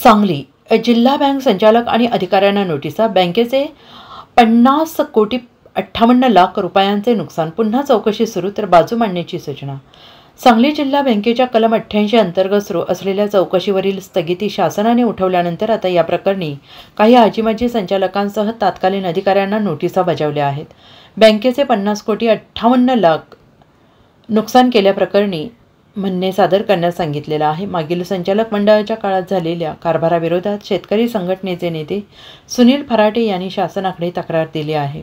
सांगली जिल्हा बँक संचालक आणि अधिकाऱ्यांना नोटिसा. बँकेचे 50,58,00,000 रुपयांचे नुकसान, पुन्हा चौकशी सुरू तर बाजू मांडण्याची सूचना. सांगली जिल्हा बँकेच्या कलम 88 अंतर्गत सुरू असलेल्या चौकशीवरील स्थगिती शासनाने उठवल्यानंतर आता या प्रकरणी काही आजीमाजी संचालकांसह तात्कालीन अधिकाऱ्यांना नोटिसा बजावल्या आहेत. बँकेचे 50,58,00,000 नुकसान केल्याप्रकरणी म्हणणे सादर करण्यास सांगितलेलं आहे. मागील संचालक मंडळाच्या काळात झालेल्या कारभाराविरोधात शेतकरी संघटनेचे नेते सुनील फराटे यांनी शासनाकडे तक्रार दिली आहे.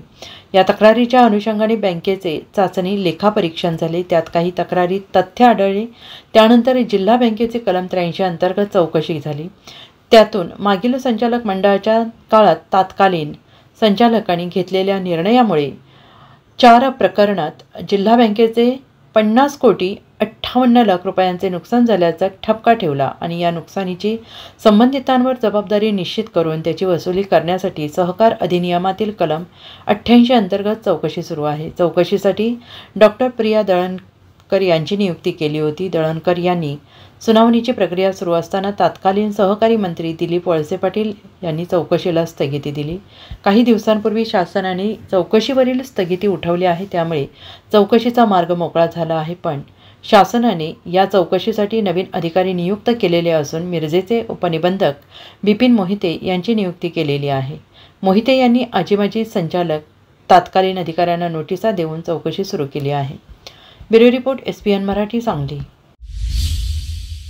या तक्रारीच्या अनुषंगाने बँकेचे चाचणी लेखापरीक्षण झाले. त्यात काही तक्रारीत तथ्य आढळले. त्यानंतर जिल्हा बँकेचे कलम 83 अंतर्गत चौकशी झाली. त्यातून मागील संचालक मंडळाच्या काळात तात्कालीन संचालकांनी घेतलेल्या निर्णयामुळे 4 प्रकरणात जिल्हा बँकेचे 50,58,00,000 रुपयांचे नुकसान झाल्याचा ठपका ठेवला आणि या नुकसानीची संबंधितांवर जबाबदारी निश्चित करून त्याची वसुली करण्यासाठी सहकार अधिनियमातील कलम 88 अंतर्गत चौकशी सुरू आहे. चौकशीसाठी डॉक्टर प्रिया दळणकर यांची नियुक्ती केली होती. दळणकर यांनी सुनावणीची प्रक्रिया सुरू असताना तत्कालीन सहकारी मंत्री दिलीप वळसे पाटील यांनी चौकशीला स्थगिती दिली. काही दिवसांपूर्वी शासनाने चौकशीवरील स्थगिती उठवली आहे. त्यामुळे चौकशीचा मार्ग मोकळा झाला आहे. पण शासनाने या चौकशीसाठी नवीन अधिकारी नियुक्त केलेले असून मिरजेचे उपनिबंधक बिपिन मोहिते यांची नियुक्ती केलेली आहे. मोहिते यांनी आजीमाजी संचालक तात्कालीन अधिकाऱ्यांना नोटिसा देऊन चौकशी सुरू केली आहे. Bureau report SPN Marathi, Sangli.